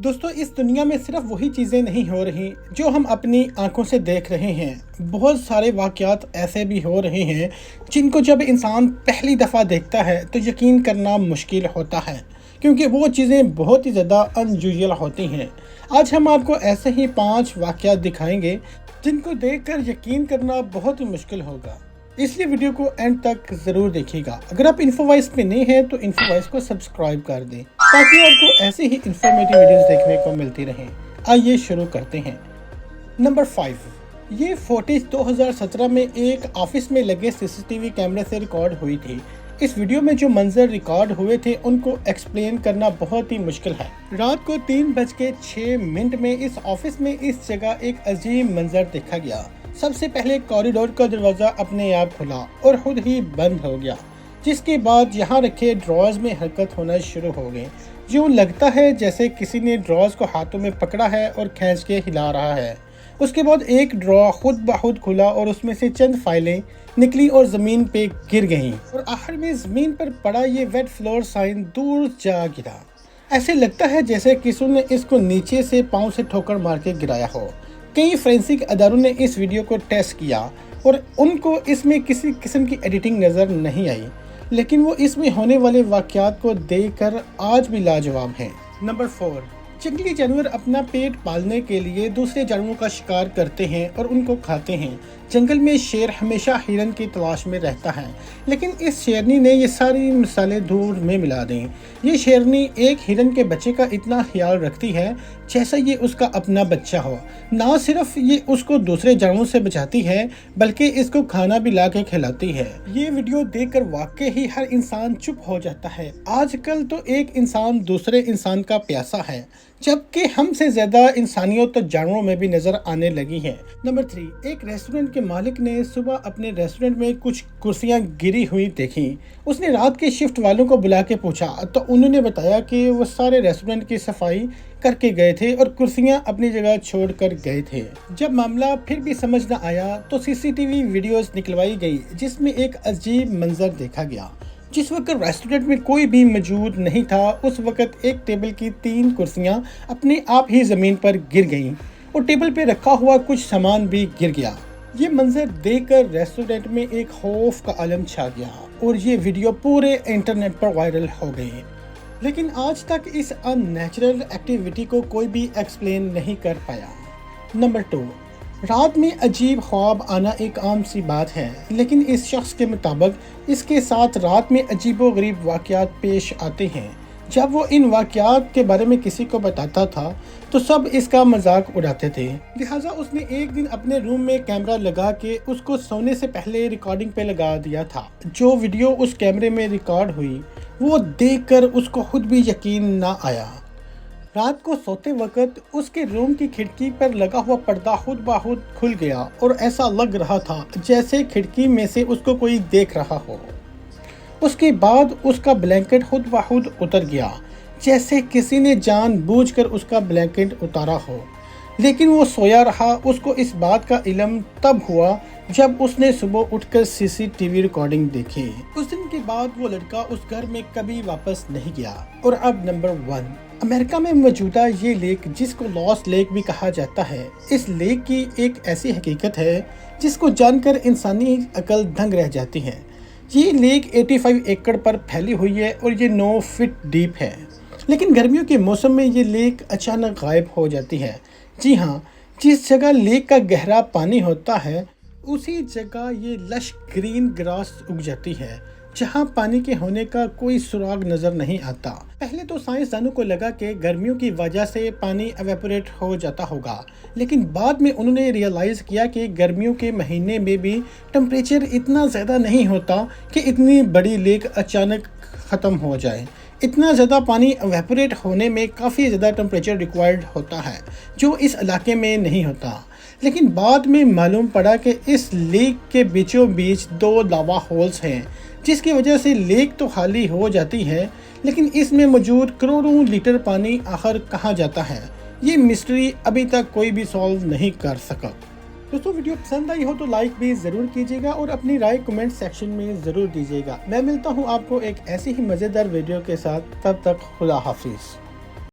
दोस्तों, इस दुनिया में सिर्फ वही चीज़ें नहीं हो रही जो हम अपनी आंखों से देख रहे हैं। बहुत सारे वाक़यात ऐसे भी हो रहे हैं जिनको जब इंसान पहली दफ़ा देखता है तो यकीन करना मुश्किल होता है, क्योंकि वो चीज़ें बहुत ही ज़्यादा अनयूजुअल होती हैं। आज हम आपको ऐसे ही 5 वाक़यात दिखाएंगे जिनको देखकर यकीन करना बहुत ही मुश्किल होगा, इसलिए वीडियो को एंड तक ज़रूर देखिएगा। अगर आप इन्फोवाइस पे नए हैं तो इन्फोवाइस को सब्सक्राइब कर दें ताकि आपको ऐसे ही इंफॉर्मेटिव वीडियोस देखने को मिलती रहें। आइए शुरू करते हैं। नंबर 5, ये फुटेज 2017 में एक ऑफिस में लगे सीसीटीवी कैमरे से रिकॉर्ड हुई थी। इस वीडियो में जो मंजर रिकॉर्ड हुए थे उनको एक्सप्लेन करना बहुत ही मुश्किल है। रात को 3:06 में इस ऑफिस में इस जगह एक अजीब मंजर देखा गया। सबसे पहले कॉरिडोर का दरवाज़ा अपने आप खुला और खुद ही बंद हो गया, जिसके बाद यहाँ रखे ड्रॉर्स में हरकत होना शुरू हो गई। यूँ लगता है जैसे किसी ने ड्रॉर्स को हाथों में पकड़ा है और खींच के हिला रहा है। उसके बाद एक ड्रॉ खुद ब खुद खुला और उसमें से चंद फाइलें निकली और ज़मीन पे गिर गईं, और आखिर में ज़मीन पर पड़ा ये वेट फ्लोर साइन दूर जा गिरा। ऐसे लगता है जैसे किसी ने इसको नीचे से पाँव से ठोकर मार के गिराया हो। कई फोरेंसिक अदारों ने इस वीडियो को टेस्ट किया और उनको इसमें किसी किस्म की एडिटिंग नज़र नहीं आई, लेकिन वो इसमें होने वाले वाक़यात को देखकर आज भी लाजवाब हैं। नंबर 4, जंगली जानवर अपना पेट पालने के लिए दूसरे जानवरों का शिकार करते हैं और उनको खाते हैं। जंगल में शेर हमेशा हिरन की तलाश में रहता है, लेकिन इस शेरनी ने ये सारी मिसालें दूर में मिला दी। ये शेरनी एक हिरन के बच्चे का इतना ख्याल रखती है जैसा ये उसका अपना बच्चा हो। ना सिर्फ ये उसको दूसरे जानवरों से बचाती है बल्कि इसको खाना भी ला के खिलाती है। ये वीडियो देखकर वाकई ही हर इंसान चुप हो जाता है। आजकल तो एक इंसान दूसरे इंसान का प्यासा है, जबकि हमसे ज्यादा इंसानियत तो जानवरों में भी नजर आने लगी है। नंबर 3, एक रेस्टोरेंट के मालिक ने सुबह अपने रेस्टोरेंट में कुछ कुर्सियां गिरी हुई देखी। उसने रात के शिफ्ट वालों को बुला के पूछा तो उन्होंने बताया कि वो सारे रेस्टोरेंट की सफाई करके गए थे और कुर्सियां अपनी जगह छोड़कर गए थे। जब मामला फिर भी समझ न आया तो सीसीटीवी वीडियोस निकलवाई गई, जिसमें एक अजीब मंजर देखा गया। जिस वक्त रेस्टोरेंट में कोई भी मौजूद नहीं था, उस वक्त एक टेबल की 3 कुर्सियां अपने आप ही ज़मीन पर गिर गईं और टेबल पे रखा हुआ कुछ सामान भी गिर गया। ये मंजर देखकर रेस्टोरेंट में एक खौफ का आलम छा गया और ये वीडियो पूरे इंटरनेट पर वायरल हो गई। लेकिन आज तक इस अननेचुरल एक्टिविटी को कोई भी एक्सप्लेन नहीं कर पाया। नंबर 2, रात में अजीब ख्वाब आना एक आम सी बात है, लेकिन इस शख्स के मुताबिक इसके साथ रात में अजीबोगरीब वाक़यात पेश आते हैं। जब वो इन वाक़यात के बारे में किसी को बताता था तो सब इसका मजाक उड़ाते थे। लिहाजा उसने एक दिन अपने रूम में कैमरा लगा के उसको सोने से पहले रिकॉर्डिंग पे लगा दिया था। जो वीडियो उस कैमरे में रिकॉर्ड हुई वो देखकर उसको खुद भी यकीन ना आया। रात को सोते वक्त उसके रूम की खिड़की पर लगा हुआ पर्दा खुद ब खुद खुल गया और ऐसा लग रहा था जैसे खिड़की में से उसको कोई देख रहा हो। उसके बाद उसका ब्लैंकेट खुद ब खुद उतर गया, जैसे किसी ने जानबूझकर उसका ब्लैंकेट उतारा हो। लेकिन वो सोया रहा। उसको इस बात का इल्म तब हुआ जब उसने सुबह उठकर सीसीटीवी रिकॉर्डिंग देखी। उस दिन के बाद वो लड़का उस घर में कभी वापस नहीं गया। और अब नंबर 1, अमेरिका में मौजूदा ये लेक, जिसको लॉस्ट लेक भी कहा जाता है, इस लेक की एक ऐसी हकीकत है जिसको जानकर इंसानी अकल दंग रह जाती है। ये लेक 85 एकड़ पर फैली हुई है और ये 9 फीट डीप है, लेकिन गर्मियों के मौसम में ये लेक अचानक गायब हो जाती है। जी हाँ, जिस जगह लेक का गहरा पानी होता है उसी जगह ये लश ग्रीन ग्रास उग जाती है, जहाँ पानी के होने का कोई सुराग नज़र नहीं आता। पहले तो साइंसदानों को लगा कि गर्मियों की वजह से पानी एवेपोरेट हो जाता होगा, लेकिन बाद में उन्होंने रियलाइज़ किया कि गर्मियों के महीने में भी टेम्परेचर इतना ज़्यादा नहीं होता कि इतनी बड़ी लेक अचानक ख़त्म हो जाए। इतना ज़्यादा पानी एवेपोरेट होने में काफ़ी ज़्यादा टेम्परेचर रिक्वायर्ड होता है, जो इस इलाके में नहीं होता। लेकिन बाद में मालूम पड़ा कि इस लेक के बीचों बीच 2 लावा होल्स हैं, जिसकी वजह से लेक तो खाली हो जाती है, लेकिन इसमें मौजूद करोड़ों लीटर पानी आखिर कहाँ जाता है, ये मिस्ट्री अभी तक कोई भी सॉल्व नहीं कर सका। दोस्तों, वीडियो पसंद आई हो तो लाइक भी ज़रूर कीजिएगा और अपनी राय कमेंट सेक्शन में ज़रूर दीजिएगा। मैं मिलता हूँ आपको एक ऐसी ही मज़ेदार वीडियो के साथ। तब तक खुदा हाफिज़।